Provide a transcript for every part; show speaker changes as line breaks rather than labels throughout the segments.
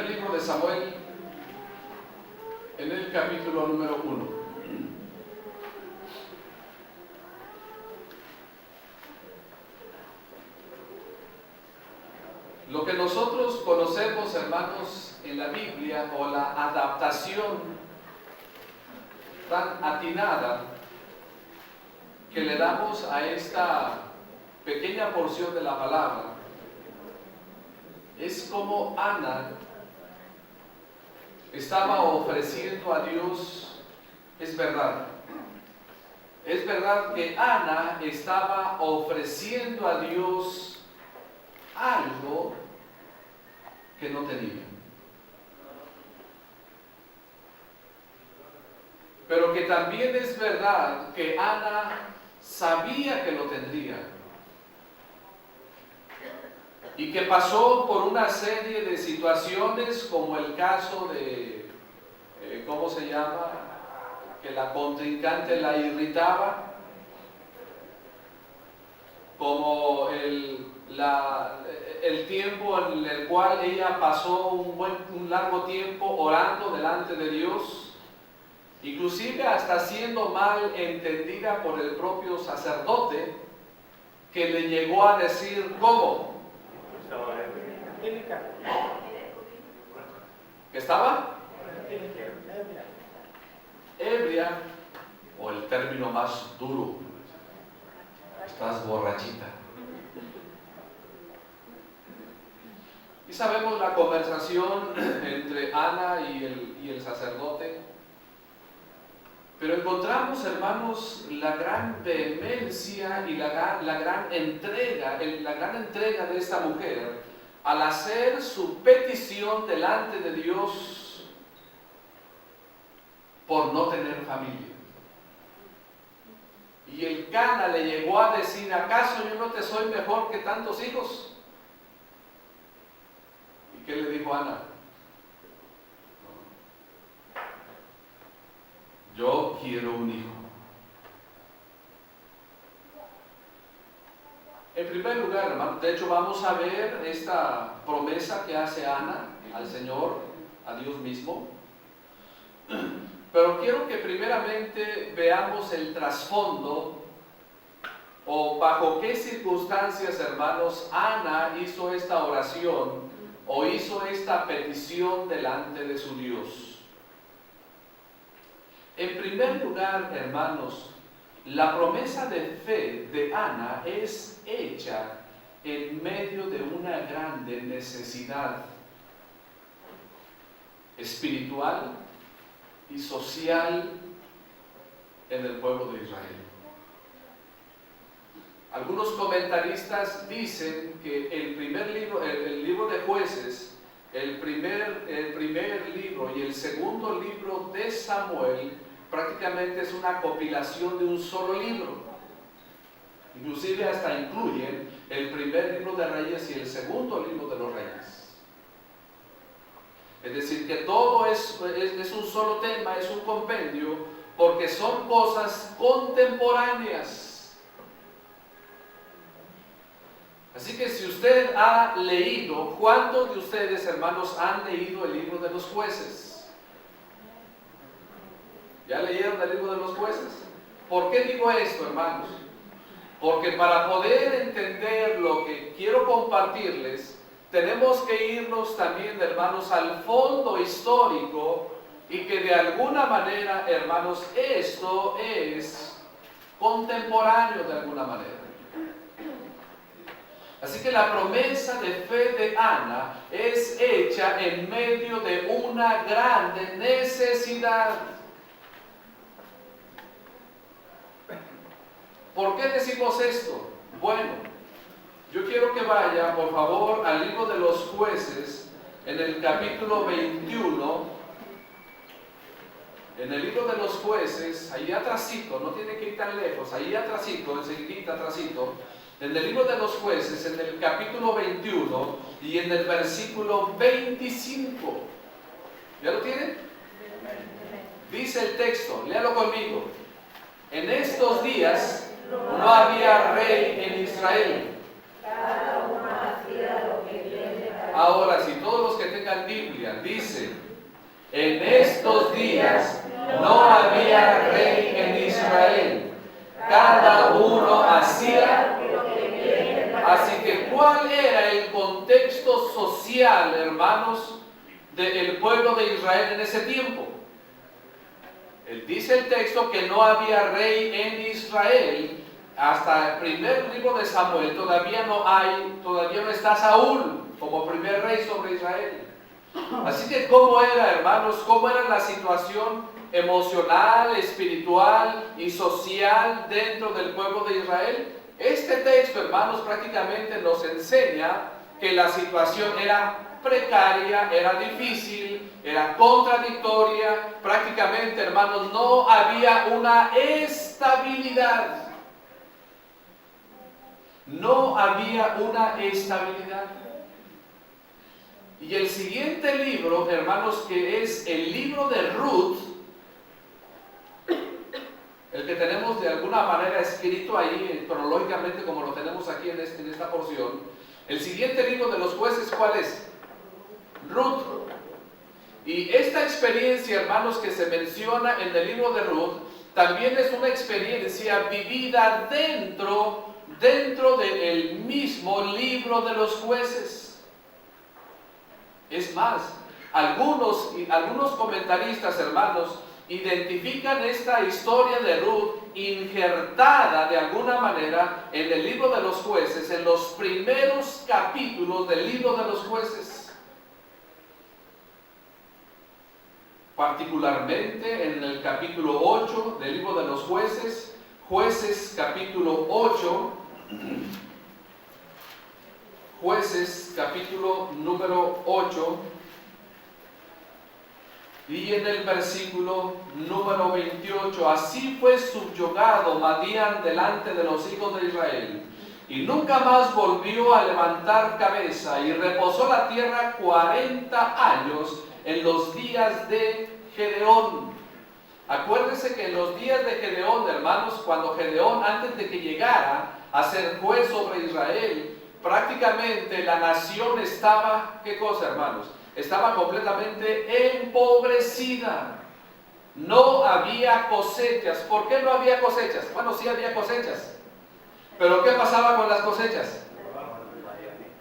primer libro de Samuel, en el capítulo número 1. Lo que nosotros conocemos, hermanos, en la Biblia, o la adaptación tan atinada que le damos a esta pequeña porción de la palabra, es como Ana estaba ofreciendo a Dios. Es verdad que Ana estaba ofreciendo a Dios algo que no tenía, pero que también es verdad que Ana sabía que lo tendría y que pasó por una serie de situaciones, como el caso de ¿cómo se llama?, que la contrincante la irritaba, como el tiempo en el cual ella pasó un largo tiempo orando delante de Dios, inclusive hasta siendo mal entendida por el propio sacerdote, que le llegó a decir, ¿cómo? ¿Que estaba? Ebria, o el término más duro, estás borrachita. Y sabemos la conversación entre Ana y el sacerdote, pero encontramos, hermanos, la gran vehemencia y la gran entrega de esta mujer al hacer su petición delante de Dios por no tener familia. Y el Cana le llegó a decir, ¿acaso yo no te soy mejor que tantos hijos? ¿Y qué le dijo Ana? Yo quiero un hijo. En primer lugar, hermano, de hecho vamos a ver esta promesa que hace Ana al Señor, a Dios mismo. Pero quiero que primeramente veamos el trasfondo, o bajo qué circunstancias, hermanos, Ana hizo esta oración o hizo esta petición delante de su Dios. En primer lugar, hermanos, la promesa de fe de Ana es hecha en medio de una grande necesidad espiritual y social en el pueblo de Israel. Algunos comentaristas dicen que el primer libro, el libro de Jueces, el primer libro y el segundo libro de Samuel, prácticamente es una compilación de un solo libro. Inclusive hasta incluyen el primer libro de Reyes y el segundo libro de los Reyes. Es decir, que todo es un solo tema, es un compendio, porque son cosas contemporáneas. Así que si usted ha leído, ¿cuántos de ustedes, hermanos, han leído el libro de los Jueces? ¿Ya leyeron el libro de los Jueces? ¿Por qué digo esto, hermanos? Porque para poder entender lo que quiero compartirles, tenemos que irnos también, hermanos, al fondo histórico, y que de alguna manera, hermanos, esto es contemporáneo de alguna manera. Así que la promesa de fe de Ana es hecha en medio de una grande necesidad. ¿Por qué decimos esto? Bueno, yo quiero que vaya, por favor, al libro de los Jueces, en el capítulo 21. En el libro de los Jueces, ahí atrasito, no tiene que ir tan lejos, ahí atrasito, enseguida atrasito. En el libro de los Jueces, en el capítulo 21 y en el versículo 25. ¿Ya lo tienen? Dice el texto, léalo conmigo. En estos días no había rey en Israel.
Cada uno hacía lo que bien le parecía.
Ahora, si todos los que tengan Biblia dice, en estos días no había rey en Israel, cada uno hacía. Así que, ¿cuál era el contexto social, hermanos, del pueblo de Israel en ese tiempo? Dice el texto que no había rey en Israel. Hasta el primer libro de Samuel todavía no está Saúl como primer rey sobre Israel. Así que, ¿cómo era, hermanos? ¿Cómo era la situación emocional, espiritual y social dentro del pueblo de Israel? Este texto, hermanos, prácticamente nos enseña que la situación era precaria, era difícil, era contradictoria. Prácticamente, hermanos, no había una estabilidad. No había una estabilidad. Y el siguiente libro, hermanos, que es el libro de Ruth, el que tenemos de alguna manera escrito ahí cronológicamente como lo tenemos aquí en esta porción. El siguiente libro de los jueces, ¿cuál es? Ruth. Y esta experiencia, hermanos, que se menciona en el libro de Ruth, también es una experiencia vivida dentro del mismo libro de los jueces. Es más, algunos comentaristas, hermanos, identifican esta historia de Ruth injertada de alguna manera en el libro de los jueces, en los primeros capítulos del libro de los jueces. Particularmente en el capítulo 8 del libro de los jueces, Jueces capítulo 8, Jueces capítulo número 8, y en el versículo número 28, así fue subyugado Madián delante de los hijos de Israel, y nunca más volvió a levantar cabeza, y reposó la tierra 40 años en los días de Gedeón. Acuérdense que en los días de Gedeón, hermanos, cuando Gedeón, antes de que llegara a ser juez sobre Israel, prácticamente la nación estaba, ¿qué cosa, hermanos? Estaba completamente empobrecida. No había cosechas. ¿Por qué no había cosechas? Bueno, sí había cosechas. Pero ¿qué pasaba con las cosechas?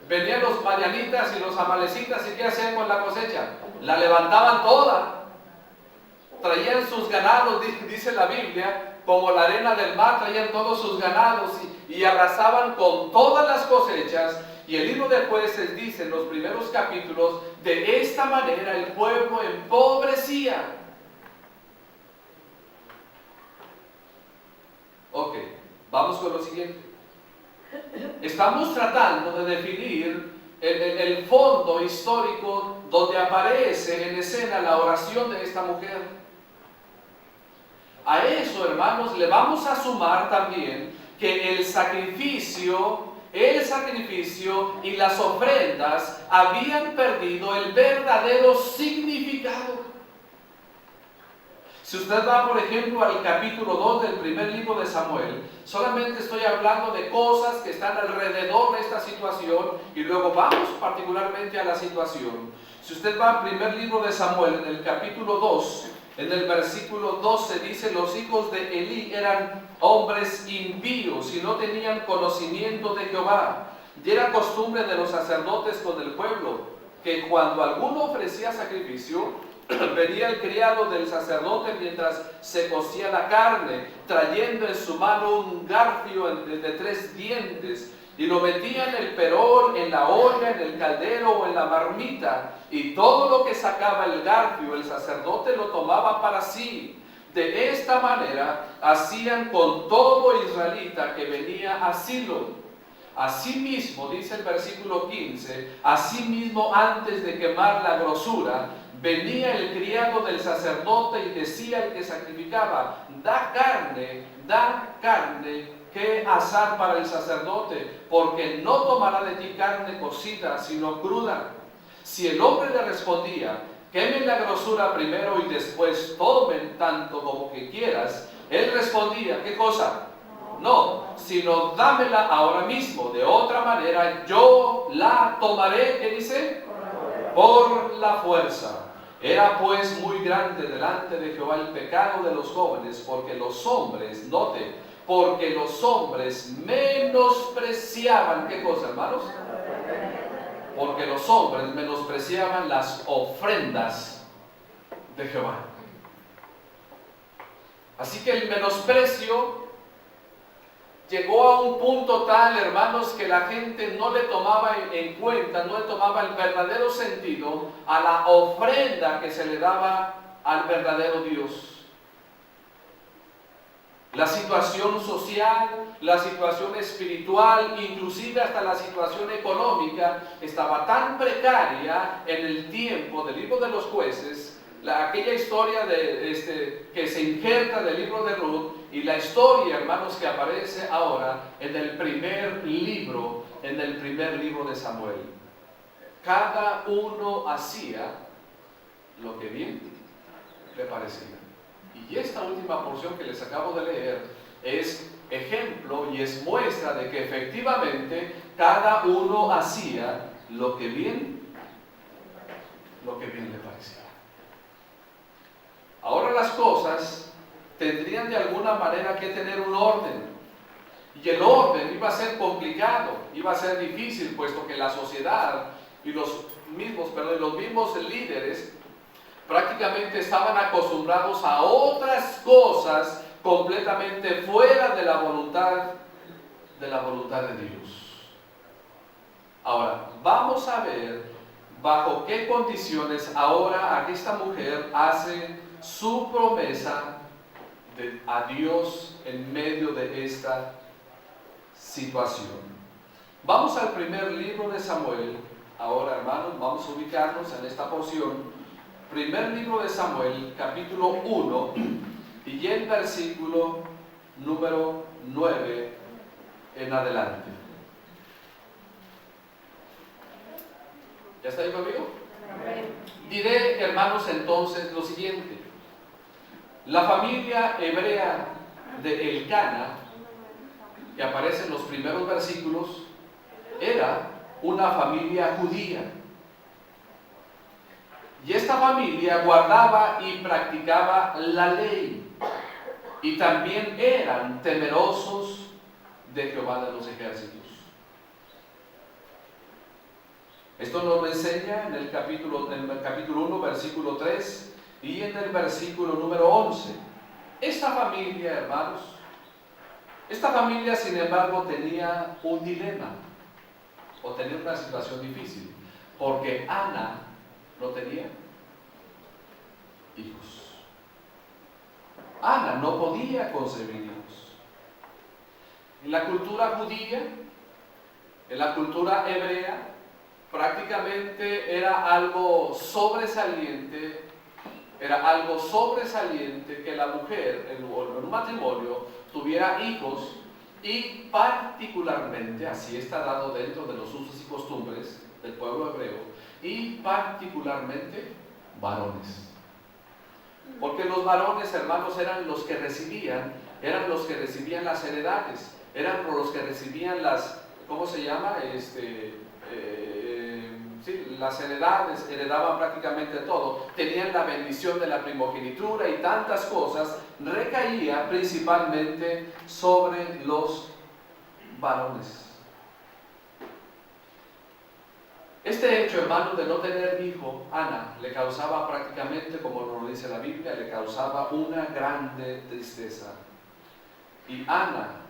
Venían los madianitas y los amalecitas, ¿y qué hacían con la cosecha? La levantaban toda. Traían sus ganados, dice la Biblia, como la arena del mar, traían todos sus ganados y arrasaban con todas las cosechas. Y el libro de Jueces dice en los primeros capítulos, de esta manera el pueblo empobrecía. Ok, vamos con lo siguiente. Estamos tratando de definir el fondo histórico donde aparece en escena la oración de esta mujer. A eso, hermanos, le vamos a sumar también que el sacrificio y las ofrendas habían perdido el verdadero significado. Si usted va, por ejemplo, al capítulo 2 del primer libro de Samuel, solamente estoy hablando de cosas que están alrededor de esta situación y luego vamos particularmente a la situación. Si usted va al primer libro de Samuel, en el capítulo 2, en el versículo 12 dice, los hijos de Elí eran hombres impíos y no tenían conocimiento de Jehová. Y era costumbre de los sacerdotes con el pueblo, que cuando alguno ofrecía sacrificio, venía el criado del sacerdote mientras se cocía la carne, trayendo en su mano un garfio de 3 dientes, y lo metía en el perol, en la olla, en el caldero o en la marmita, y todo lo que sacaba el garfio, el sacerdote lo tomaba para sí. De esta manera hacían con todo israelita que venía a Silo. Asimismo, dice el versículo 15, asimismo antes de quemar la grosura, venía el criado del sacerdote y decía al que sacrificaba, da carne que asar para el sacerdote, porque no tomará de ti carne cocida, sino cruda. Si el hombre le respondía, quemen la grosura primero y después tomen tanto como que quieras, él respondía, ¿qué cosa? No, sino dámela ahora mismo, de otra manera yo la tomaré, ¿qué dice? por la fuerza. Era pues muy grande delante de Jehová el pecado de los jóvenes, porque los hombres, note, porque los hombres menospreciaban, ¿qué cosa, hermanos? Porque los hombres menospreciaban las ofrendas de Jehová. Así que el menosprecio llegó a un punto tal, hermanos, que la gente no le tomaba en cuenta, no le tomaba el verdadero sentido a la ofrenda que se le daba al verdadero Dios. La situación social, la situación espiritual, inclusive hasta la situación económica, estaba tan precaria en el tiempo del libro de los jueces, aquella historia que se injerta del libro de Ruth y la historia, hermanos, que aparece ahora en el primer libro de Samuel. Cada uno hacía lo que bien le parecía. Y esta última porción que les acabo de leer es ejemplo y es muestra de que efectivamente cada uno hacía lo que bien le parecía. Ahora las cosas tendrían de alguna manera que tener un orden. Y el orden iba a ser complicado, iba a ser difícil, puesto que la sociedad y los mismos líderes prácticamente estaban acostumbrados a otras cosas completamente fuera de la voluntad de Dios. Ahora, vamos a ver bajo qué condiciones ahora esta mujer hace su promesa a Dios en medio de esta situación. Vamos al primer libro de Samuel. Ahora, hermanos, vamos a ubicarnos en esta porción. Primer libro de Samuel, capítulo 1, y el versículo número 9 en adelante. ¿Ya está ahí conmigo? Diré, hermanos, entonces lo siguiente. La familia hebrea de Elcana, que aparece en los primeros versículos, era una familia judía. Y esta familia guardaba y practicaba la ley. Y también eran temerosos de Jehová de los ejércitos. Esto nos lo enseña en el capítulo 1, versículo 3 y en el versículo número 11. Esta familia, hermanos, sin embargo, tenía un dilema o tenía una situación difícil, porque Ana no tenía hijos. Ana no podía concebir hijos. En la cultura judía, en la cultura hebrea, prácticamente era algo sobresaliente que la mujer en un matrimonio tuviera hijos, y particularmente, así está dado dentro de los usos y costumbres del pueblo hebreo, y particularmente varones. Porque los varones, hermanos, eran los que recibían las heredades, eran los que recibían las, ¿cómo se llama? Las heredades, heredaban prácticamente todo, tenían la bendición de la primogenitura y tantas cosas, recaía principalmente sobre los varones. Este hecho, hermano, de no tener hijo, Ana, le causaba prácticamente, como nos lo dice la Biblia, le causaba una grande tristeza. Y Ana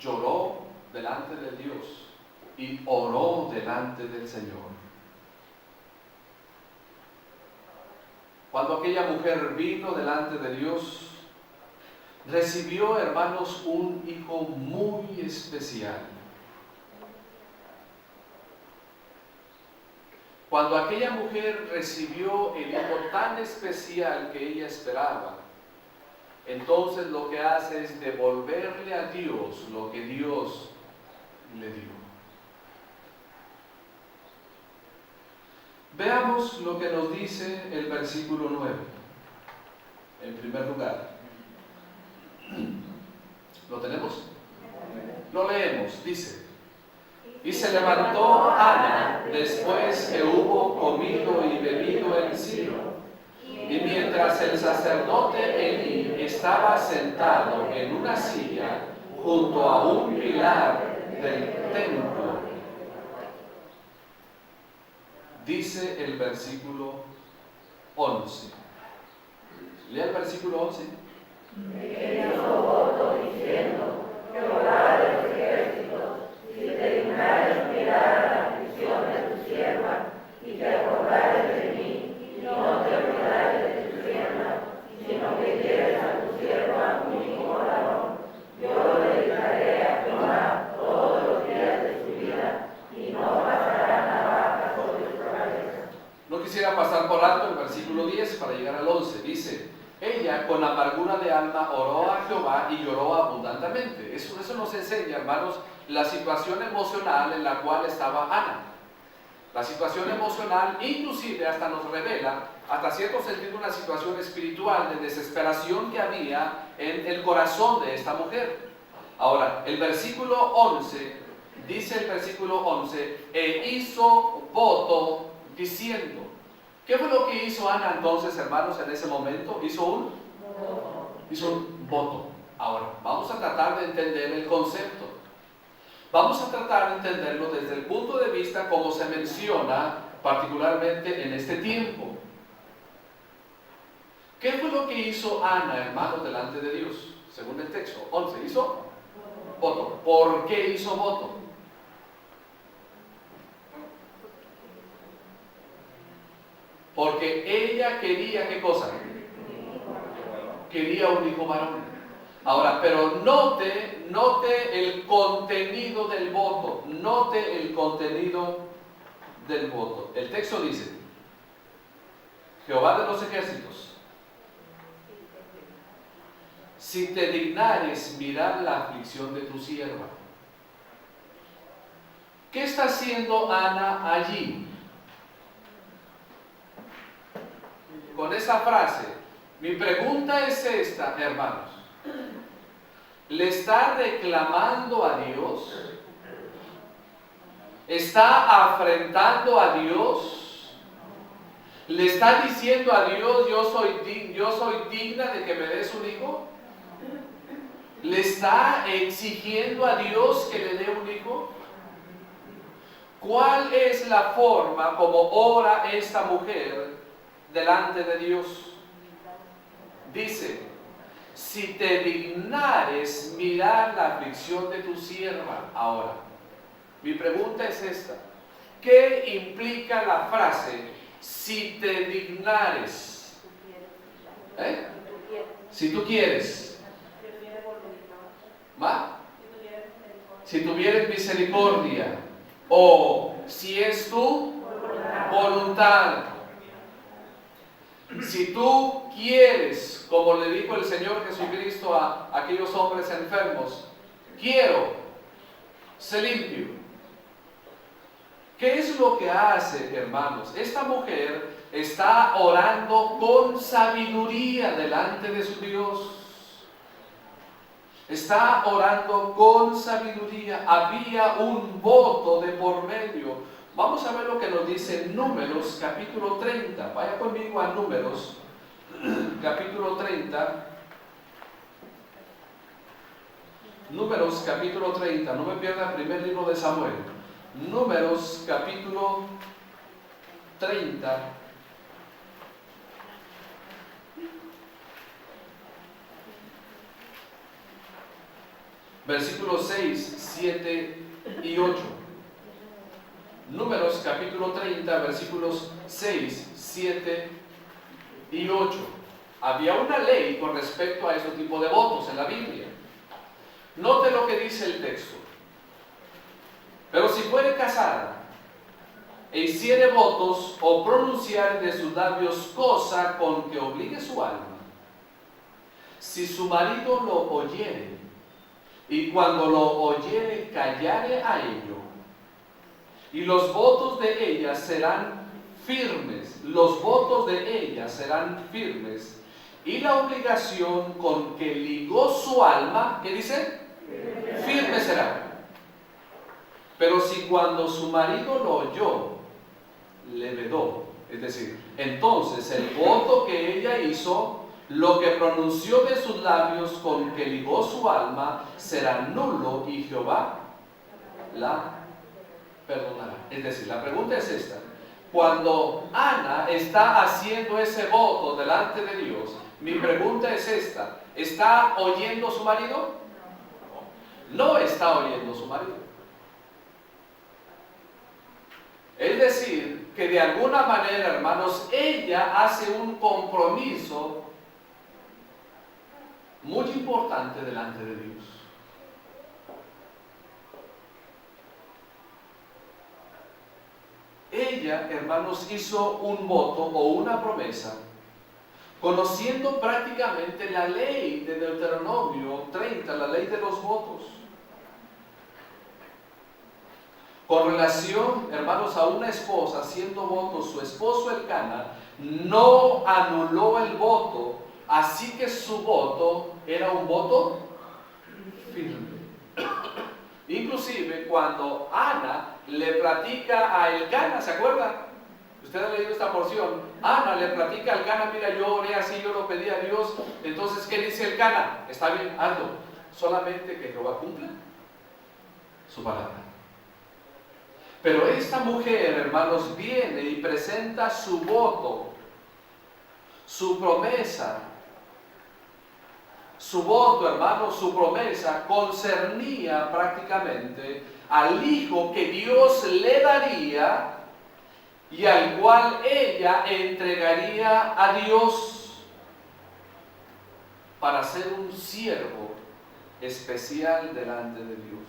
lloró delante de Dios y oró delante del Señor. Cuando aquella mujer vino delante de Dios, recibió, hermanos, un hijo muy especial. Cuando aquella mujer recibió el hijo tan especial que ella esperaba, entonces lo que hace es devolverle a Dios lo que Dios le dio. Veamos lo que nos dice el versículo 9. En primer lugar, ¿lo tenemos? Lo leemos, dice: Y se levantó Ana después que hubo comido y bebido en Silo. Y mientras el sacerdote Elí estaba sentado en una silla junto a un pilar del templo, dice el versículo 11. Lea el versículo 11.
Ella hizo voto diciendo: Jehová de los ejércitos, si te dignares mirar la aflicción de tu sierva, y te acordares de mí, y no te olvidares de tu sierva, sino que dieres a tu sierva un hijo varón, yo le dedicaré a Jehová todos los días de su vida, y no pasará navaja sobre su cabeza.
No quisiera pasar por alto el versículo 10 para llegar al 11. Dice: ella con amargura de alma oró a Jehová y lloró abundantemente. Eso nos enseña, hermanos, la situación emocional en la cual estaba Ana. La situación emocional inclusive hasta nos revela, hasta cierto sentido, una situación espiritual de desesperación que había en el corazón de esta mujer. Ahora, el versículo 11, dice el versículo 11, e hizo voto diciendo. ¿Qué fue lo que hizo Ana entonces, hermanos, en ese momento? Hizo un voto. Ahora, vamos a tratar de entender el concepto. Vamos a tratar de entenderlo desde el punto de vista como se menciona particularmente en este tiempo. ¿Qué fue lo que hizo Ana, hermanos, delante de Dios? Según el texto 11, hizo voto. ¿Por qué hizo voto? Porque ella quería, ¿qué cosa? Quería un hijo varón. Ahora, pero note el contenido del voto. Note el contenido del voto. El texto dice: Jehová de los ejércitos, si te dignares mirar la aflicción de tu sierva. ¿Qué está haciendo Ana allí? Con esa frase, mi pregunta es esta, hermanos. ¿Le está reclamando a Dios? ¿Está afrentando a Dios? ¿Le está diciendo a Dios, yo soy digna de que me des un hijo? ¿Le está exigiendo a Dios que le dé un hijo? ¿Cuál es la forma como ora esta mujer delante de Dios? Dice: si te dignares mirar la aflicción de tu sierva. Ahora, mi pregunta es esta: ¿qué implica la frase si te dignares? Si tú quieres. ¿Va? Si tuvieres misericordia, o si es tu voluntad. Si tú quieres, como le dijo el Señor Jesucristo a aquellos hombres enfermos, quiero, sé limpio. ¿Qué es lo que hace, hermanos? Esta mujer está orando con sabiduría delante de su Dios. Está orando con sabiduría. Había un voto de por medio. Vamos a ver lo que nos dice Números capítulo 30. Vaya conmigo a Números capítulo 30. Números capítulo 30. No me pierda el primer libro de Samuel. Números capítulo 30. Versículos 6, 7 y 8. Números capítulo 30, versículos 6, 7 y 8. Había una ley con respecto a ese tipo de votos en la Biblia. Note lo que dice el texto. Pero si fuere casada e hiciere votos o pronunciare de sus labios cosa con que obligue su alma, si su marido lo oyere, y cuando lo oyere callare a ello, y los votos de ella serán firmes, los votos de ella serán firmes, y la obligación con que ligó su alma, ¿qué dice? Firme será. Pero si cuando su marido lo oyó, le vedó, es decir, entonces el voto que ella hizo, lo que pronunció de sus labios con que ligó su alma, será nulo y Jehová la perdonará. Es decir, la pregunta es esta: cuando Ana está haciendo ese voto delante de Dios, mi pregunta es esta: ¿está oyendo su marido? No está oyendo su marido. Es decir, que de alguna manera, hermanos, ella hace un compromiso muy importante delante de Dios. Ella, hermanos, hizo un voto o una promesa, conociendo prácticamente la ley de Deuteronomio 30, la ley de los votos. Con relación, hermanos, a una esposa haciendo votos, su esposo Elcana no anuló el voto, así que su voto era un voto firme. Inclusive cuando Ana le platica a Elcana, ¿se acuerdan? Usted ha leído esta porción. Ana le platica a Elcana: mira, yo oré así, yo lo pedí a Dios. Entonces, ¿qué dice Elcana? Está bien, hazlo, solamente que Jehová cumpla su palabra. Pero esta mujer, hermanos, viene y presenta su voto, su promesa. Su voto, hermanos, su promesa concernía prácticamente al hijo que Dios le daría y al cual ella entregaría a Dios para ser un siervo especial delante de Dios.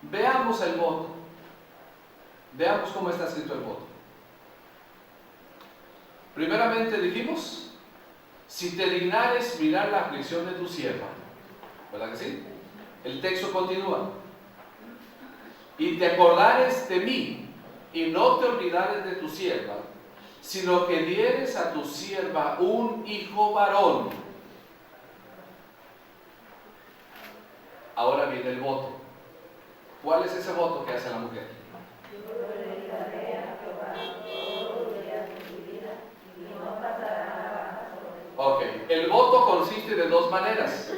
Veamos el voto. Veamos cómo está escrito el voto. Primeramente dijimos: si te dignares mirar la aflicción de tu sierva, ¿verdad que sí? El texto continúa: y te acordares de mí, y no te olvidares de tu sierva, sino que dieres a tu sierva un hijo varón. Ahora viene el voto. ¿Cuál es ese voto que hace la mujer? Ok, el voto consiste de dos maneras.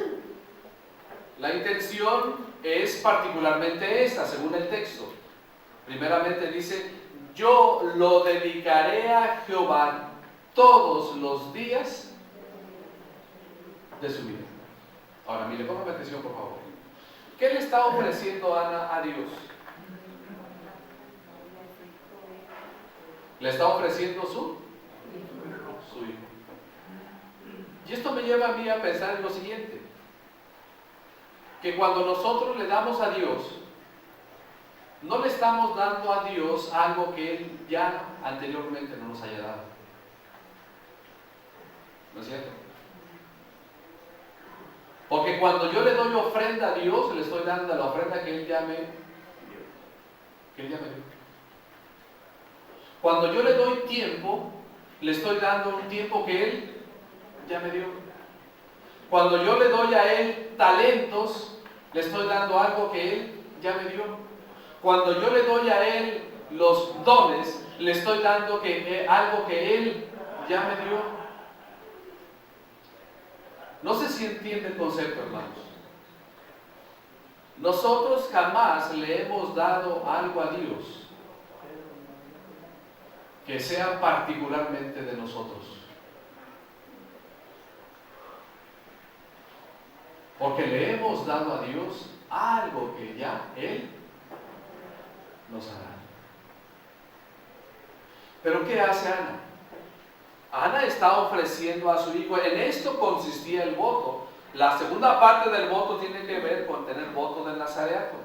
La intención es particularmente esta, según el texto. Primeramente dice: yo lo dedicaré a Jehová todos los días de su vida. Ahora, mire, póngame atención, por favor. ¿Qué le está ofreciendo Ana a Dios? Le está ofreciendo su hijo. Y esto me lleva a mí a pensar en lo siguiente: que cuando nosotros le damos a Dios, no le estamos dando a Dios algo que Él ya anteriormente no nos haya dado. ¿No es cierto? Porque cuando yo le doy ofrenda a Dios, le estoy dando la ofrenda que Él ya me dio. Cuando yo le doy tiempo, le estoy dando un tiempo que Él ya me dio. Cuando yo le doy a Él talentos, le estoy dando algo que Él ya me dio. Cuando yo le doy a Él los dones, le estoy dando algo que Él ya me dio. No sé si entiende el concepto, hermanos. Nosotros jamás le hemos dado algo a Dios que sea particularmente de nosotros. Porque le hemos dado a Dios algo que ya Él nos ha dado. Pero ¿qué hace Ana? Ana está ofreciendo a su hijo. En esto consistía el voto. La segunda parte del voto tiene que ver con tener voto del nazareato.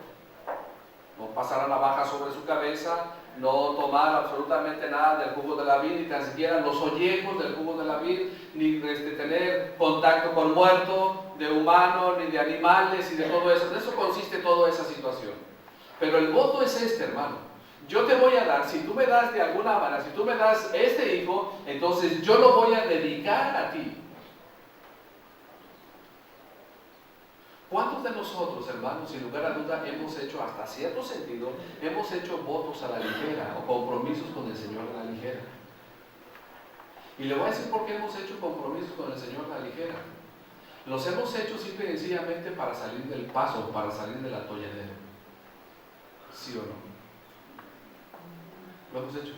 No pasar la navaja sobre su cabeza, no tomar absolutamente nada del jugo de la vid, ni tan siquiera los ollejos del jugo de la vid, ni tener contacto con muerto, de humano, ni de animales, y de todo eso. De eso consiste toda esa situación. Pero el voto es este, hermano. Yo te voy a dar, si tú me das de alguna manera, si tú me das este hijo, entonces yo lo voy a dedicar a ti. ¿Cuántos de nosotros, hermanos, sin lugar a duda, hemos hecho, hasta cierto sentido, hemos hecho votos a la ligera o compromisos con el Señor a la ligera? Y le voy a decir por qué hemos hecho compromisos con el Señor a la ligera. Los hemos hecho simple y sencillamente para salir del paso, para salir del atolladero. ¿Sí o no? Lo hemos hecho.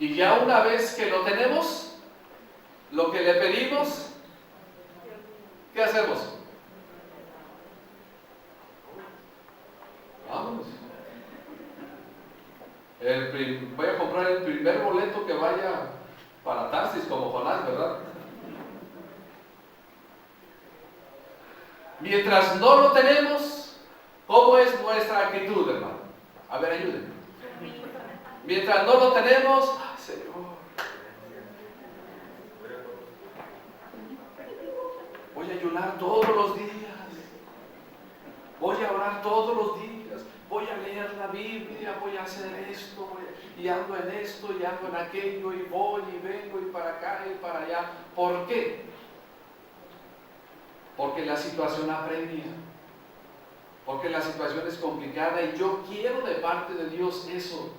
Y ya una vez que lo tenemos, lo que le pedimos, ¿qué hacemos? Vámonos. Voy a comprar el primer boleto que vaya para Tarsis, como Jonás, ¿verdad? Mientras no lo tenemos, ¿cómo es nuestra actitud, hermano? A ver, ayúdenme. Mientras no lo tenemos, ¡ay, Señor! Voy a ayunar todos los días. Voy a orar todos los días. Voy a leer la Biblia. Voy a hacer esto. Y ando en esto y ando en aquello. Y voy y vengo y para acá y para allá. ¿Por qué? Porque la situación apremia. Porque la situación es complicada y yo quiero de parte de Dios eso.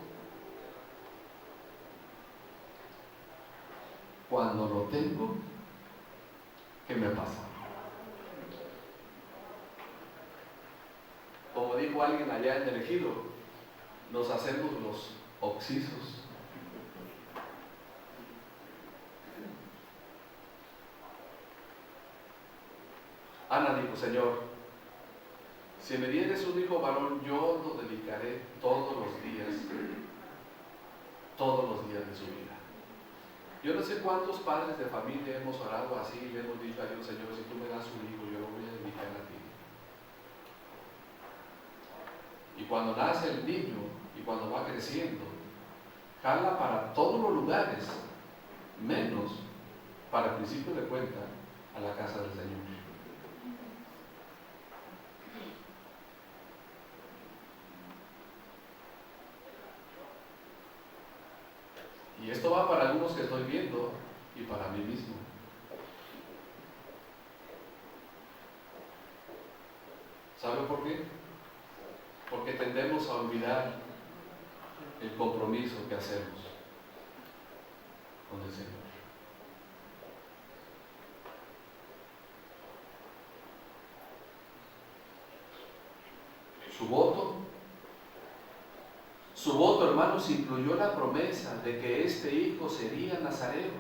Cuando lo tengo, ¿qué me pasa? Como dijo alguien allá en el Ejido, nos hacemos los oxisos. Ana dijo, Señor, si me dieres un hijo varón, yo lo dedicaré todos los días de su vida. Yo no sé cuántos padres de familia hemos orado así y le hemos dicho a Dios, Señor, si tú me das un hijo, yo lo voy a dedicar a ti. Y cuando nace el niño y cuando va creciendo, jala para todos los lugares, menos para el principio de cuenta a la casa del Señor. Y esto va para algunos que estoy viendo y para mí mismo. ¿Sabe por qué? Porque tendemos a olvidar el compromiso que hacemos con el Señor. Su voto, hermanos, incluyó la promesa de que este hijo sería nazareo.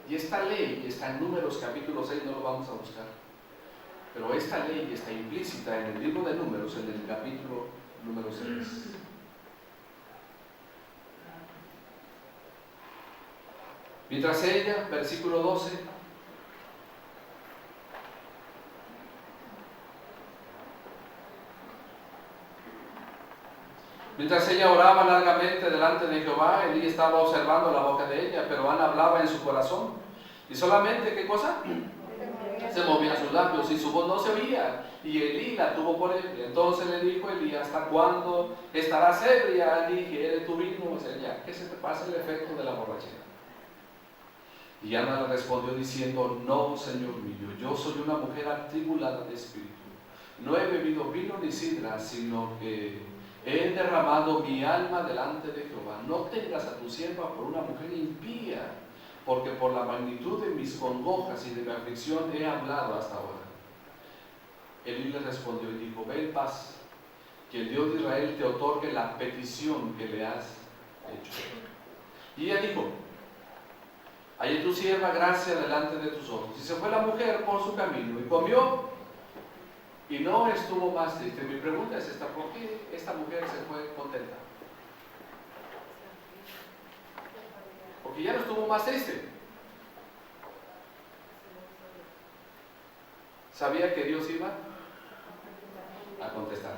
Y esta ley está en Números capítulo 6, no lo vamos a buscar. Pero esta ley está implícita en el libro de Números, en el capítulo número 6. Mientras ella, versículo 12, mientras ella oraba largamente delante de Jehová, Elí estaba observando la boca de ella, pero Ana hablaba en su corazón. Y solamente, ¿qué cosa? Se movían sus labios y su voz no se oía. Y Elí la tuvo por él. Entonces le dijo Elí, ¿hasta cuándo estarás ebria? Digiere tu vino. O sea, ya que se te pasa el efecto de la borrachera. Y Ana le respondió diciendo, no, Señor mío, yo soy una mujer atribulada de espíritu. No he bebido vino ni sidra, sino que he derramado mi alma delante de Jehová. No tengas a tu sierva por una mujer impía, porque por la magnitud de mis congojas y de mi aflicción he hablado hasta ahora. Elí le respondió y dijo, ve en paz, que el Dios de Israel te otorgue la petición que le has hecho. Y ella dijo, hallé tu sierva gracia delante de tus ojos. Y se fue la mujer por su camino y comió y no estuvo más triste. Mi pregunta es esta, ¿por qué esta mujer se fue contenta? Porque ya no estuvo más triste. Sabía que Dios iba a contestar.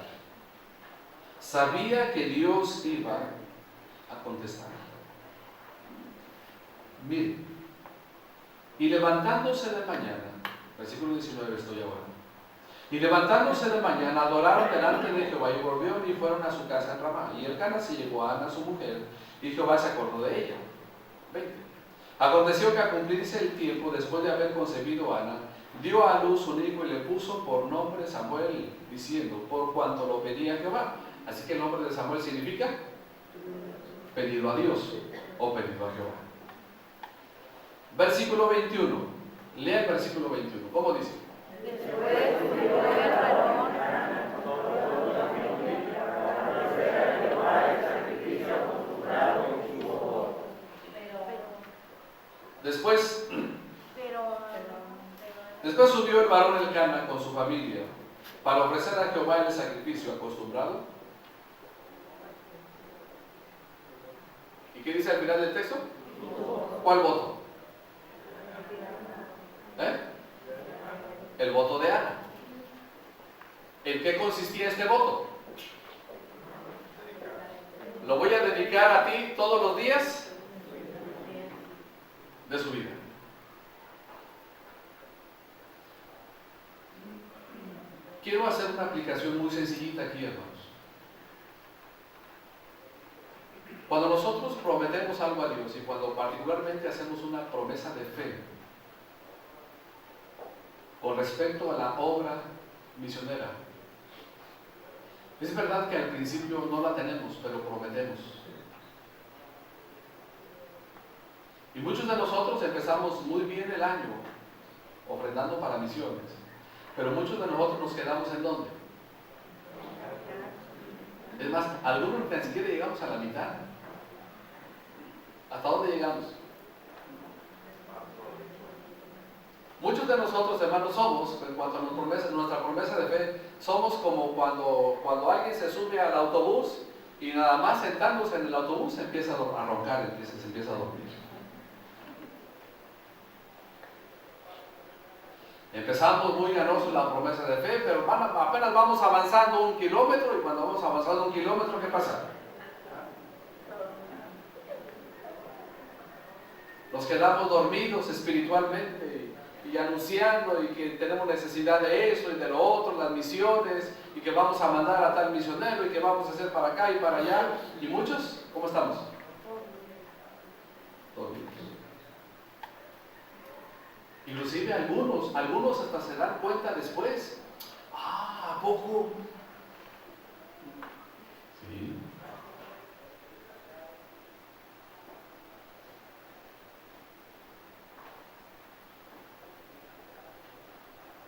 Sabía que Dios iba a contestar. Mire, y levantándose de mañana, versículo 19 estoy ahora. Y levantándose de mañana, adoraron delante de Jehová y volvieron y fueron a su casa en Ramá. Y Elcana se llegó a Ana, su mujer, y Jehová se acordó de ella. 20. Aconteció que a cumplirse el tiempo, después de haber concebido Ana, dio a luz un hijo y le puso por nombre Samuel, diciendo, por cuanto lo pedía Jehová. Así que el nombre de Samuel significa pedido a Dios o pedido a Jehová. Versículo 21. Lea el versículo 21. ¿Cómo dice?
Después subió el varón
Después subió el varón Elcana con su familia para ofrecer a Jehová el sacrificio acostumbrado. ¿Y qué dice al final del texto? ¿Cuál voto? El voto de Ana. ¿En qué consistía este voto? Lo voy a dedicar a ti todos los días de su vida. Quiero hacer una aplicación muy sencillita aquí, hermanos. Cuando nosotros prometemos algo a Dios y cuando particularmente hacemos una promesa de fe con respecto a la obra misionera, es verdad que al principio no la tenemos, pero prometemos. Y muchos de nosotros empezamos muy bien el año ofrendando para misiones, pero muchos de nosotros nos quedamos ¿en dónde? Es más, algunos ni siquiera llegamos a la mitad. ¿Hasta dónde llegamos? Muchos de nosotros, hermanos, somos, en cuanto a nuestra promesa de fe, somos como cuando alguien se sube al autobús y nada más sentándose en el autobús empieza a roncar, se empieza a dormir. Empezamos muy ganosos la promesa de fe, pero apenas vamos avanzando 1 kilómetro y cuando vamos avanzando 1 kilómetro, ¿qué pasa? Nos quedamos dormidos espiritualmente y anunciando y que tenemos necesidad de eso y de lo otro, las misiones, y que vamos a mandar a tal misionero y que vamos a hacer para acá y para allá. ¿Y muchos? ¿Cómo estamos? Dormidos. Inclusive algunos hasta se dan cuenta después. ¿A poco? Sí.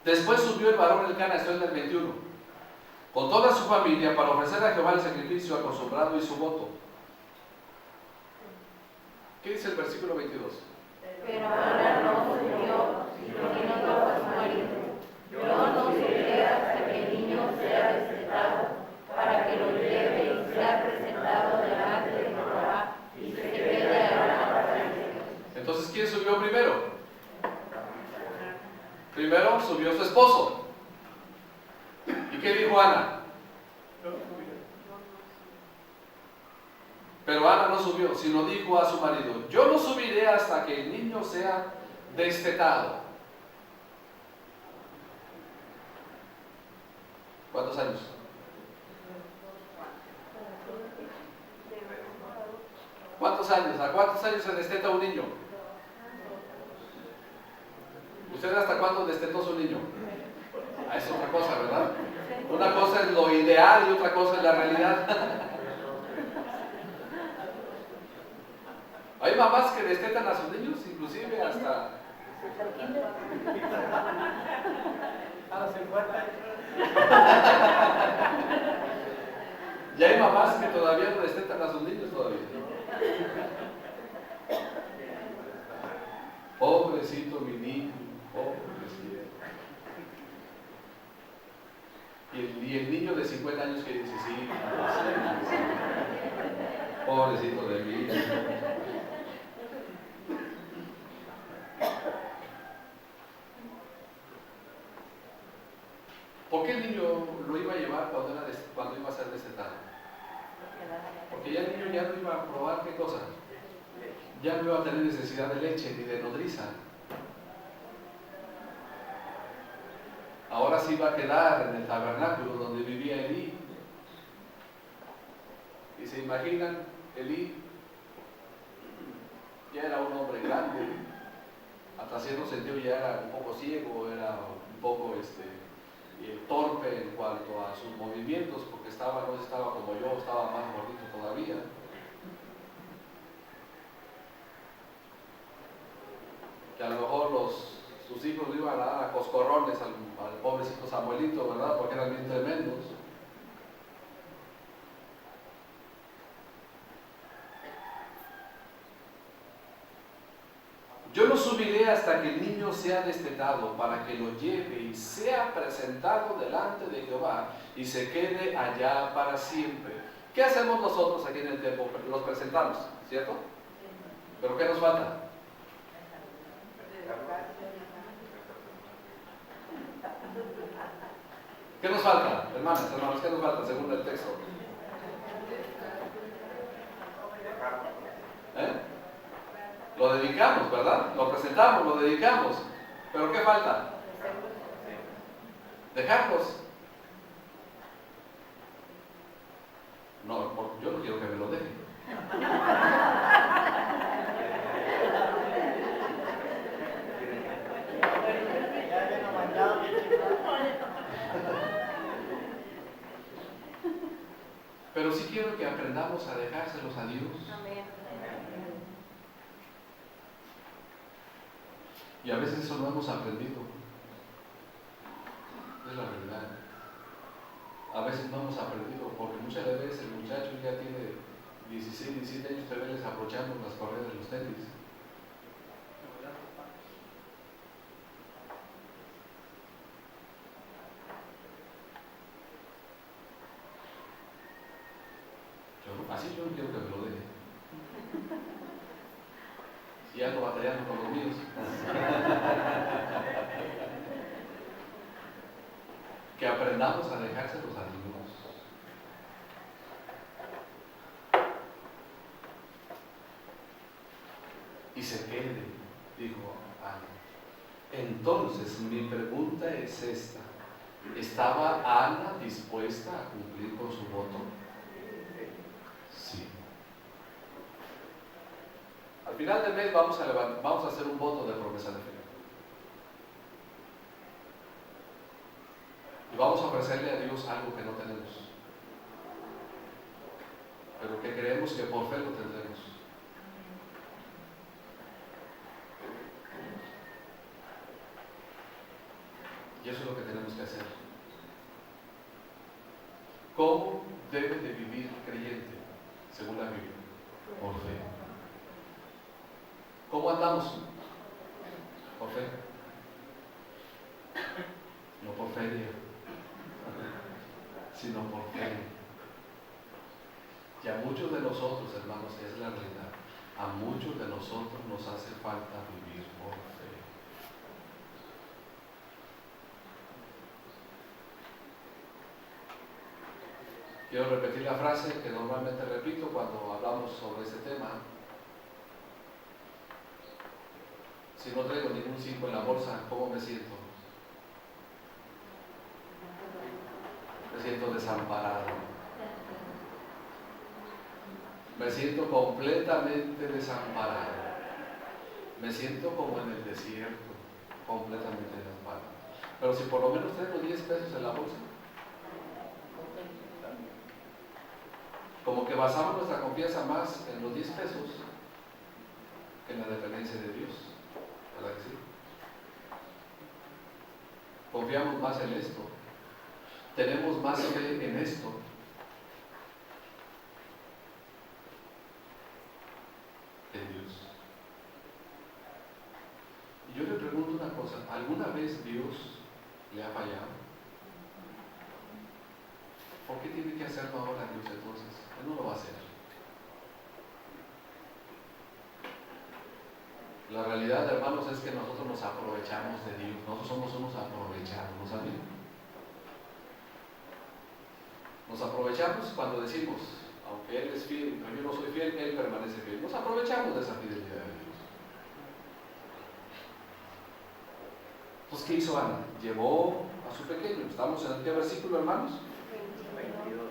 Después subió el varón Elcana, esto es del 21, con toda su familia para ofrecer a Jehová el sacrificio acostumbrado y su voto. ¿Qué dice el versículo 22?
Pero Ana no subió, sino que no tocó a su marido. Yo no subiré hasta que el niño sea destetado, para que lo lleve y sea presentado delante de Jehová, y se quede Ana para siempre.
Entonces, ¿quién subió primero? Primero subió su esposo. ¿Y qué dijo Ana? Pero Ana no subió, sino dijo a su marido, yo no subiré hasta que el niño sea destetado. ¿Cuántos años? ¿Cuántos años? ¿A cuántos años se desteta un niño? ¿Usted hasta cuándo destetó su niño? Es otra cosa, ¿verdad? Una cosa es lo ideal y otra cosa es la realidad. Hay mamás que destetan a sus niños, inclusive hasta...
A los 50.
Y hay mamás que todavía no destetan a sus niños todavía. Pobrecito mi niño, pobrecito. Y el niño de 50 años que dice, sí, pobrecito de mí. ¿Por qué el niño lo iba a llevar cuando iba a ser destetado? Porque ya el niño ya no iba a probar qué cosa. Ya no iba a tener necesidad de leche ni de nodriza. Ahora sí iba a quedar en el tabernáculo donde vivía Elí. Y se imaginan, Elí ya era un hombre grande, hasta cierto sentido ya era un poco ciego, era un poco torpe en cuanto a sus movimientos, porque no estaba como yo, estaba más gordito todavía. Que a lo mejor sus hijos le iban a dar a coscorrones al pobrecito Samuelito, ¿verdad? Porque eran bien tremendos. Yo lo subiré hasta que el niño sea destetado, para que lo lleve y sea presentado delante de Jehová y se quede allá para siempre. ¿Qué hacemos nosotros aquí en el templo? Los presentamos, ¿cierto? ¿Pero qué nos falta? ¿Qué nos falta, hermanas, hermanos? ¿Qué nos falta según el texto? Lo dedicamos, ¿verdad? Lo presentamos, lo dedicamos. ¿Pero qué falta? Dejarlos. No, yo no quiero que me lo dejen. Pero sí quiero que aprendamos a dejárselos a Dios. Y a veces eso no hemos aprendido. Es la verdad. A veces no hemos aprendido, porque muchas veces el muchacho ya tiene 16, 17 años, te ves aprovechando las correas de los tenis. Así yo no quiero que me lo deje. Y ando batallando con los míos. Que aprendamos a dejárselos a Dios. Y se quede, dijo Ana. Entonces mi pregunta es esta: ¿estaba Ana dispuesta a cumplir con su voto? Sí. Al final del mes vamos a hacer un voto de promesa de fe. Y vamos a ofrecerle a Dios algo que no tenemos, pero que creemos que por fe lo tendremos. Y eso es lo que tenemos que hacer. ¿Cómo debe de vivir el creyente según la Biblia? Por fe. ¿Cómo andamos? Por fe. No por feria, sino por fe. Y a muchos de nosotros, hermanos, es la realidad, a muchos de nosotros nos hace falta vivir por fe. Quiero repetir la frase que normalmente repito cuando hablamos sobre este tema. Si no traigo ningún 5 en la bolsa, ¿cómo me siento? Me siento desamparado. Me siento completamente desamparado. Me siento como en el desierto, completamente desamparado. Pero si por lo menos traigo 10 pesos en la bolsa, como que basamos nuestra confianza más en los 10 pesos que en la dependencia de Dios. ¿Verdad que sí? Confiamos más en esto. Tenemos más fe en esto. En Dios. Y yo le pregunto una cosa: ¿alguna vez Dios le ha fallado? ¿Por qué tiene que hacerlo ahora Dios entonces? Él no lo va a hacer. La realidad, hermanos, es que nosotros nos aprovechamos de Dios. Nosotros somos unos aprovechados, ¿no saben? Nos aprovechamos cuando decimos, aunque Él es fiel, pero yo no soy fiel, Él permanece fiel. Nos aprovechamos de esa fidelidad de Dios. Entonces, ¿qué hizo Ana? Llevó a su pequeño. ¿Estamos en qué versículo, hermanos? 22.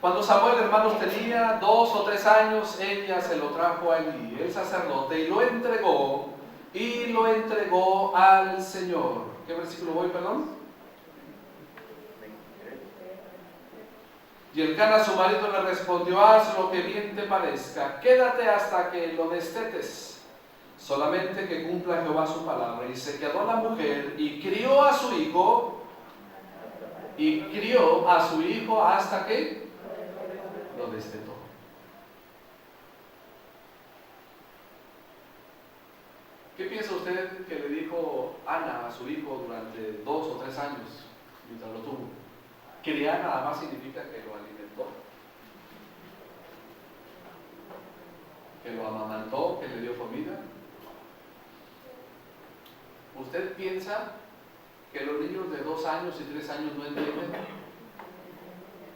Cuando Samuel, hermanos, tenía 2 o 3 años, ella se lo trajo allí, el sacerdote, y lo entregó al Señor. ¿Qué versículo voy, perdón? Y Elcana, su marido, le respondió: haz lo que bien te parezca, quédate hasta que lo destetes, solamente que cumpla Jehová su palabra. Y se quedó la mujer y crió a su hijo, hasta que lo destetó. ¿Qué piensa usted que le dijo Ana a su hijo durante 2 o 3 años mientras lo tuvo? Criar nada más significa que lo alimentó, que lo amamantó, que le dio comida. ¿Usted piensa que los niños de 2 años y 3 años no entienden?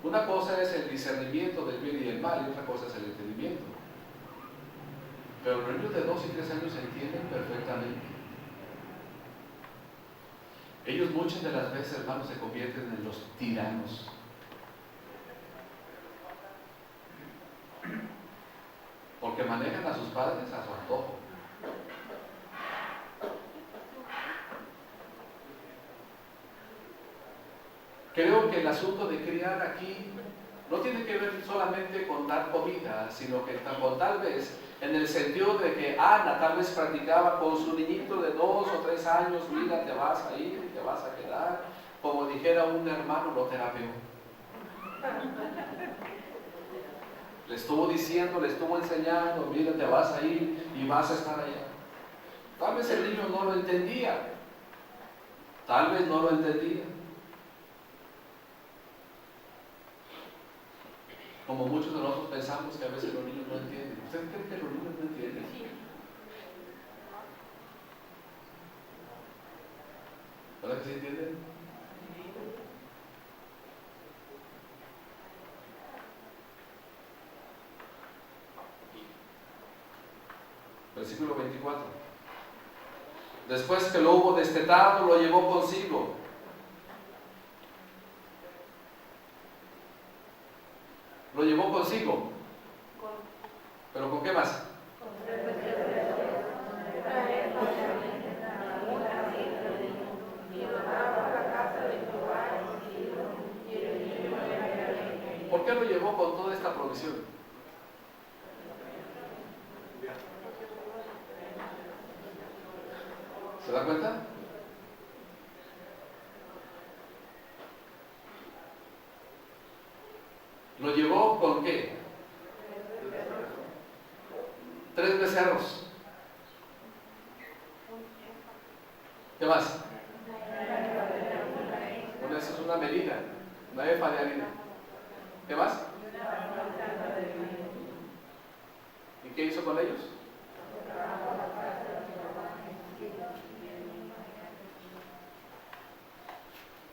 Una cosa es el discernimiento del bien y del mal y otra cosa es el entendimiento. Pero los niños de 2 y 3 años entienden perfectamente. Ellos muchas de las veces, hermanos, se convierten en los tiranos. Porque manejan a sus padres a su antojo. Creo que el asunto de criar aquí no tiene que ver solamente con dar comida, sino que con tal vez en el sentido de que Ana tal vez practicaba con su niñito de 2 o 3 años: mira, te vas a ir y te vas a quedar, como dijera un hermano, lo terapeó. Le estuvo diciendo, le estuvo enseñando: mira, te vas a ir y vas a estar allá. Tal vez el niño no lo entendía, tal vez no lo entendía. Como muchos de nosotros pensamos que a veces los niños no entienden. ¿Usted cree que los niños no entienden?
Sí.
¿Verdad que sí entienden? Versículo 24. Después que lo hubo destetado, lo llevó consigo. Lo llevó consigo. ¿Pero con qué más? ¿Por qué lo llevó con toda esta provisión? ¿Se da cuenta? ¿Lo llevó con qué? 3 becerros. ¿Qué más? Bueno, esa es una medida, una efa de harina. ¿Qué más? ¿Y qué hizo con ellos?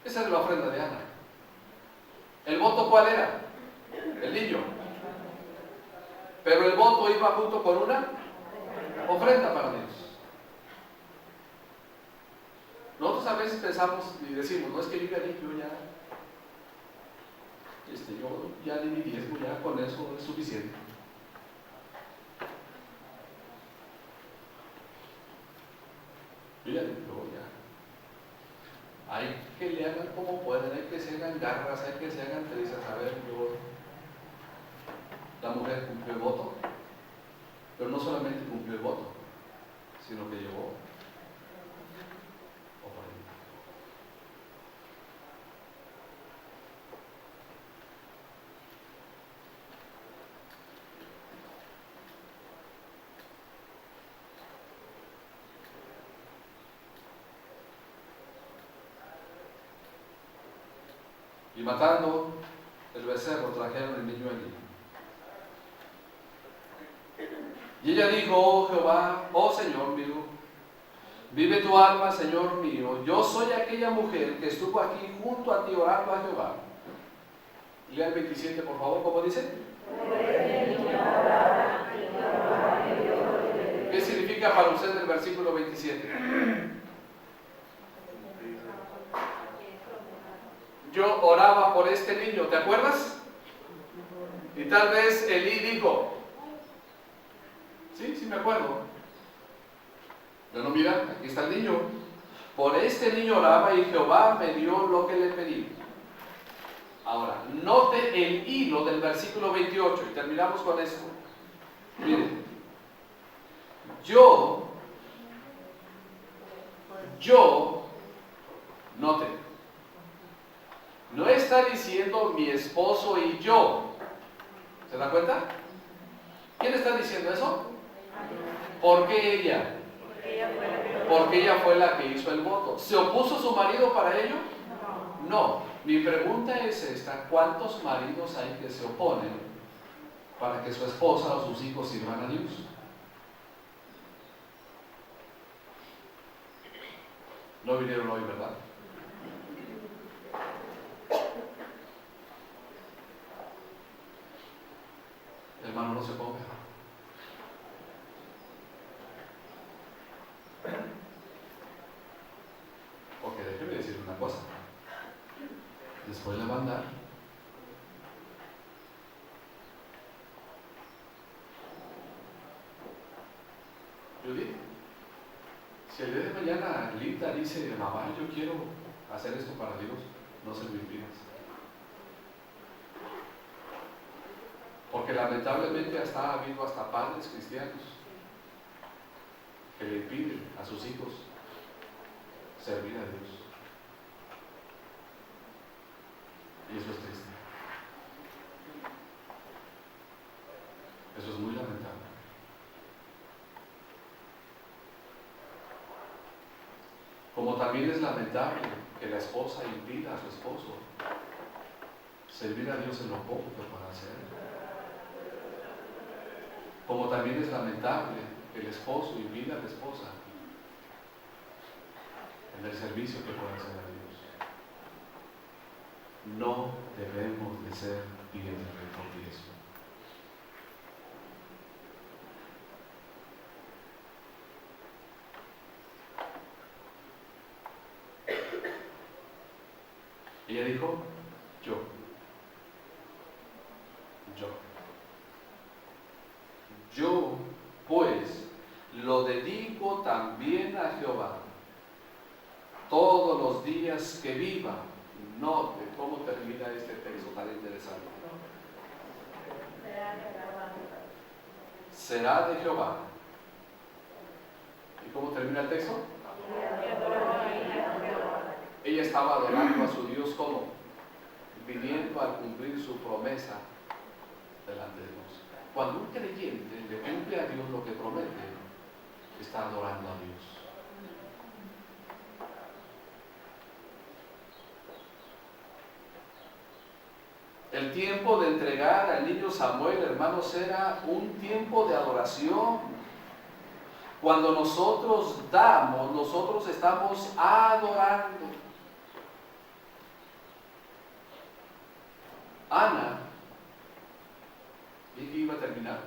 Esa es la ofrenda de Ana. ¿El voto cuál era? El niño. Pero el voto iba junto con una ofrenda para Dios. Nosotros a veces pensamos y decimos: no, es que yo ya limpio, yo ya di mi diezmo, ya con eso es suficiente. Yo ya limpio, ya. Hay que le hagan como pueden, hay que se hagan garras, hay que se hagan trizas. A ver, la mujer cumplió el voto, pero no solamente cumplió el voto, sino que llevó ofrenda. Y matando el becerro, trajeron el niño allí. Y ella dijo: oh Jehová, oh Señor mío, vive tu alma, Señor mío, yo soy aquella mujer que estuvo aquí junto a ti orando a Jehová. Lea el 27, por favor, ¿cómo dice? ¿Qué significa para usted el versículo 27? Yo oraba por este niño, ¿te acuerdas? Y tal vez Elí dijo, sí me acuerdo. Bueno, mira, aquí está el niño. Por este niño oraba y Jehová me dio lo que le pedí. Ahora, note el hilo del versículo 28 y terminamos con esto. Miren, yo, note, no está diciendo mi esposo y yo. ¿Se da cuenta? ¿Quién está diciendo eso? ¿Por qué ella? Porque ella fue la que hizo el voto. ¿Se opuso su marido para ello? No. Mi pregunta es esta: ¿cuántos maridos hay que se oponen para que su esposa o sus hijos sirvan a Dios? No vinieron hoy, ¿verdad? Hermano, no se ponga. Porque déjeme decir una cosa. Después le van a dar. Judith, si el día de mañana Linda dice, mamá, yo quiero hacer esto para Dios, no se lo impidas. Porque lamentablemente ha habido hasta padres cristianos que le impiden a sus hijos servir a Dios. Y eso es triste. Eso es muy lamentable. Como también es lamentable que la esposa impida a su esposo servir a Dios en lo poco que pueda hacer. Como también es lamentable que el esposo impida a la esposa en el servicio que pueda hacer a Dios. No debemos de ser pies de tropiezo. Ella dijo, yo, pues, lo dedico también a Jehová todos los días que viva. Note cómo termina este texto tan interesante. Será de Jehová. ¿Y cómo termina el texto? Ella estaba adorando a su Dios como viniendo a cumplir su promesa delante de Dios. Cuando un creyente le cumple a Dios lo que promete, está adorando a Dios. El tiempo de entregar al niño Samuel, hermanos, era un tiempo de adoración. Cuando nosotros damos, nosotros estamos adorando. Ana, dije que iba a terminar.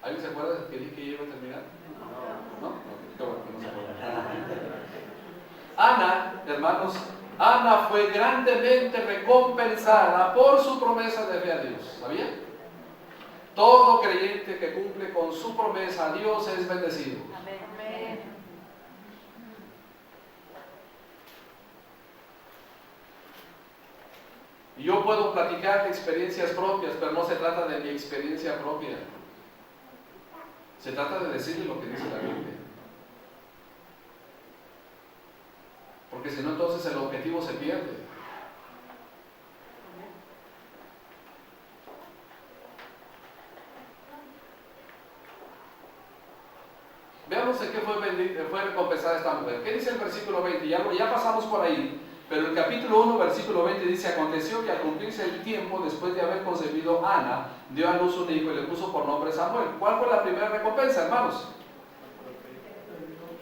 ¿Alguien se acuerda que dije que iba a terminar? ¿No? Qué bueno que no se acuerda. Ana, hermanos, Ana fue grandemente recompensada por su promesa de fe a Dios. ¿Sabía? Todo creyente que cumple con su promesa a Dios es bendecido.
Amén.
Y yo puedo platicar de experiencias propias, pero no se trata de mi experiencia propia. Se trata de decirle lo que dice la Biblia. Porque si no, entonces el objetivo se pierde. Veamos en qué fue recompensada esta mujer. ¿Qué dice el versículo 20? Ya pasamos por ahí. Pero el capítulo 1, versículo 20 dice: aconteció que al cumplirse el tiempo, después de haber concebido, Ana dio a luz un hijo y le puso por nombre Samuel. ¿Cuál fue la primera recompensa, hermanos?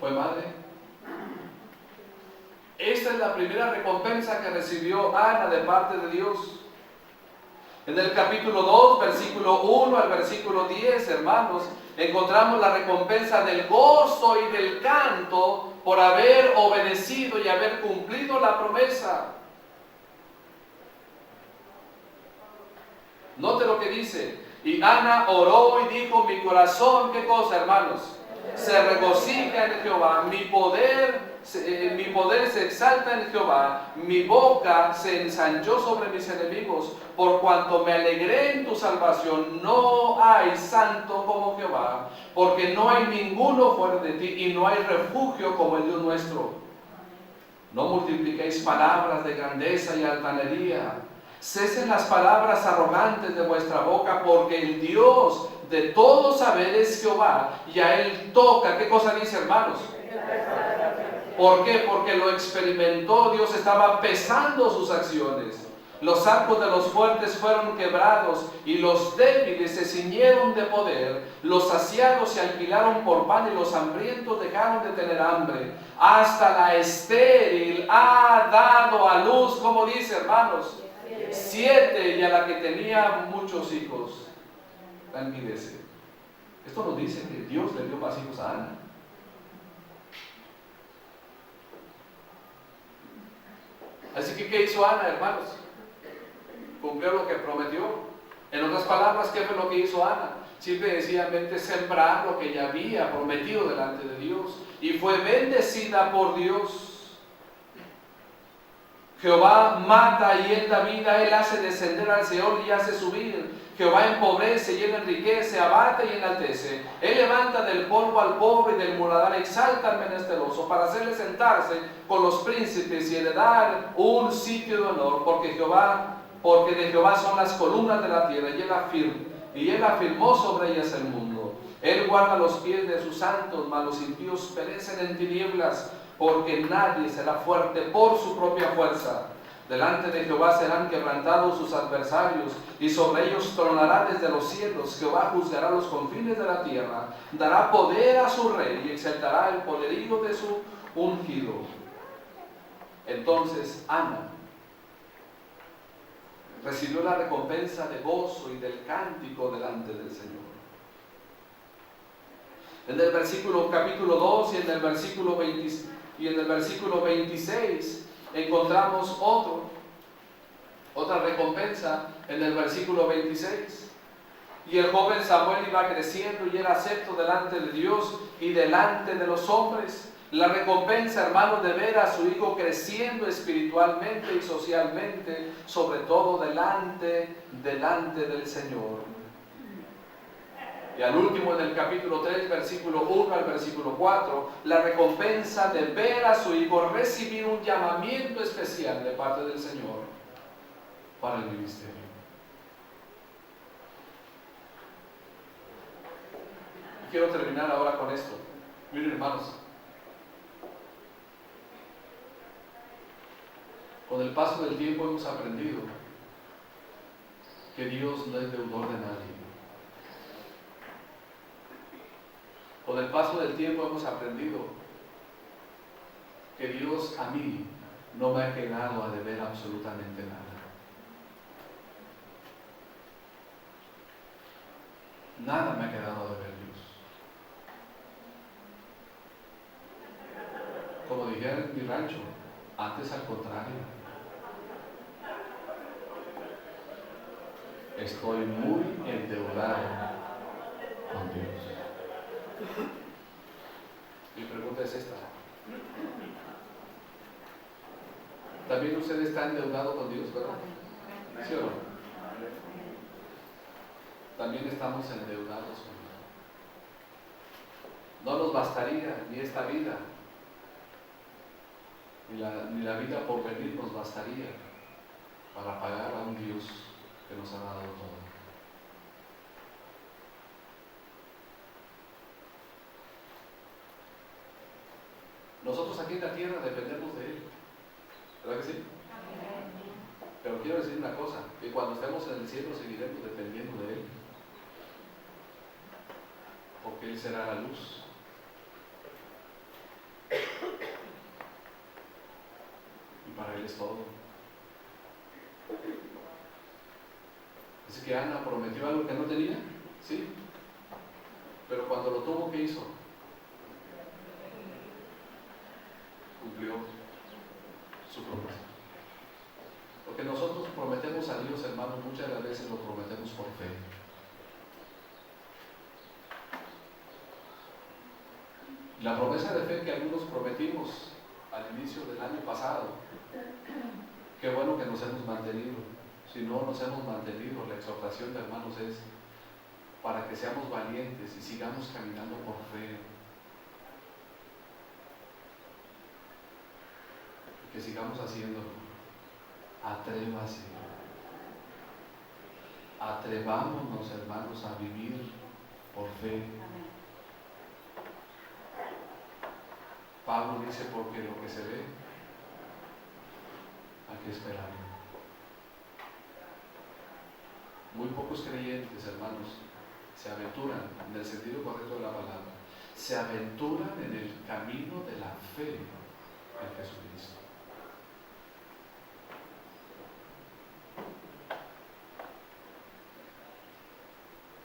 Fue madre. Esta es la primera recompensa que recibió Ana de parte de Dios. En el capítulo 2, versículo 1 al versículo 10, hermanos, encontramos la recompensa del gozo y del canto por haber obedecido y haber cumplido la promesa. Note lo que dice. Y Ana oró y dijo, mi corazón, ¿qué cosa, hermanos? Se regocija en Jehová, mi poder se exalta en Jehová, mi boca se ensanchó sobre mis enemigos, por cuanto me alegré en tu salvación. No hay santo como Jehová, porque no hay ninguno fuera de ti, y no hay refugio como el Dios nuestro. No multipliquéis palabras de grandeza y altanería. Cesen las palabras arrogantes de vuestra boca, porque el Dios de todo saber es Jehová, y a Él toca. ¿Qué cosa dice, hermanos? ¿Por qué? Porque lo experimentó. Dios estaba pesando sus acciones. Los arcos de los fuertes fueron quebrados, y los débiles se ciñeron de poder. Los saciados se alquilaron por pan, y los hambrientos dejaron de tener hambre. Hasta la estéril ha dado a luz, como dice, hermanos, 7, y a la que tenía muchos hijos languidece. Esto nos dice que Dios le dio más hijos a Ana. Así que, ¿qué hizo Ana, hermanos? Cumplió lo que prometió. En otras palabras, ¿qué fue lo que hizo Ana? Simple y sencillamente sembrar lo que ella había prometido delante de Dios, y fue bendecida por Dios. Jehová mata y Él da vida, Él hace descender al Seol y hace subir. Jehová empobrece y Él enriquece, abate y enaltece. Él levanta del polvo al pobre, y del muladar exalta al menesteroso, para hacerle sentarse con los príncipes y heredar un sitio de honor, porque de Jehová son las columnas de la tierra, y Él afirmó sobre ellas el mundo. Él guarda los pies de sus santos, mas los impíos perecen en tinieblas, porque nadie será fuerte por su propia fuerza. Delante de Jehová serán quebrantados sus adversarios, y sobre ellos tronará desde los cielos. Jehová juzgará los confines de la tierra, dará poder a su rey, y exaltará el poderío de su ungido. Entonces Ana recibió la recompensa de gozo y del cántico delante del Señor. En el versículo capítulo 2 y en el versículo 26 encontramos otra recompensa en el versículo 26. Y el joven Samuel iba creciendo y era acepto delante de Dios y delante de los hombres. La recompensa, hermanos, de ver a su hijo creciendo espiritualmente y socialmente, sobre todo delante del Señor. Y al último, en el capítulo 3, versículo 1 al versículo 4, la recompensa de ver a su hijo recibir un llamamiento especial de parte del Señor para el ministerio. Y quiero terminar ahora con esto. Miren, hermanos, con el paso del tiempo hemos aprendido que Dios no es deudor de nadie. Con el paso del tiempo hemos aprendido que Dios a mí no me ha quedado a deber absolutamente nada. Nada me ha quedado a deber Dios. Como dijera en mi rancho, antes al contrario. Estoy muy endeudado con Dios. Mi pregunta es esta. También usted está endeudado con Dios, ¿verdad? ¿Sí o no? También estamos endeudados con Dios. No nos bastaría ni esta vida, ni la vida por venir nos bastaría para pagar a un Dios que nos ha dado todo. Nosotros aquí en la tierra dependemos de Él, ¿verdad que sí? Pero quiero decir una cosa, que cuando estemos en el cielo seguiremos dependiendo de Él, porque Él será la luz. Y para Él es todo. Así que Ana prometió algo que no tenía, ¿sí? Pero cuando lo tuvo, ¿qué hizo? Cumplió su promesa. Porque nosotros prometemos prometemos a Dios, hermanos, muchas de las veces lo prometemos por fe. La promesa de fe que algunos prometimos al inicio del año pasado, qué bueno que nos hemos mantenido. Si no nos hemos mantenido, la exhortación de hermanos es para que seamos valientes y sigamos caminando por fe. Que sigamos haciéndolo. Atrévase. Atrevámonos, hermanos, a vivir por fe. Pablo dice, porque lo que se ve, hay que esperar. Muy pocos creyentes, hermanos, se aventuran, en el sentido correcto de la palabra, se aventuran en el camino de la fe en Jesucristo.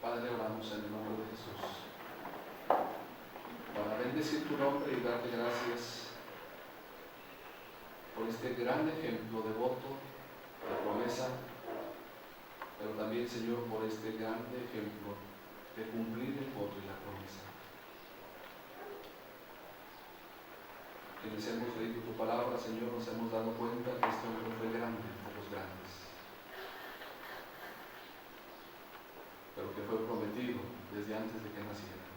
Padre, oramos en el nombre de Jesús para bendecir tu nombre y darte gracias por este gran ejemplo de voto, de promesa, pero también, Señor, por este gran ejemplo de cumplir el voto y la promesa. Quienes hemos leído tu palabra, Señor, nos hemos dado cuenta que este hombre fue grande entre los grandes, pero que fue prometido desde antes de que naciera.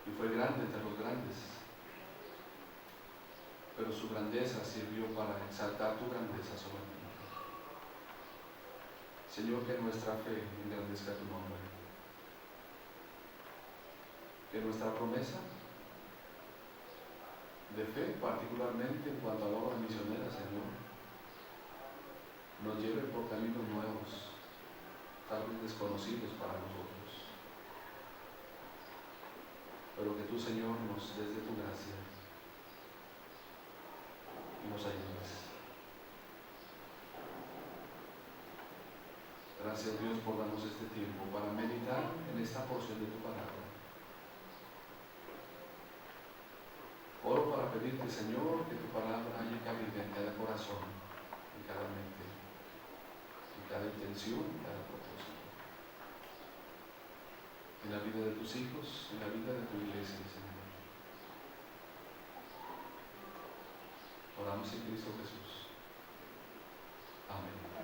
Y fue grande entre los grandes, pero su grandeza sirvió para exaltar tu grandeza sobre mí. Señor, que nuestra fe engrandezca tu nombre, que nuestra promesa de fe, particularmente en cuanto a la obra misionera, Señor, nos lleve por caminos nuevos, tal vez desconocidos para nosotros, pero que tú, Señor, nos des de tu gracia y nos ayudes. Gracias, Dios, por darnos este tiempo para meditar en esta porción de tu palabra. Oro para pedirte, Señor, que tu palabra haya cabida en cada corazón, en cada mente, en cada intención, en cada propósito. En la vida de tus hijos, en la vida de tu iglesia, Señor. Oramos en Cristo Jesús. Amén.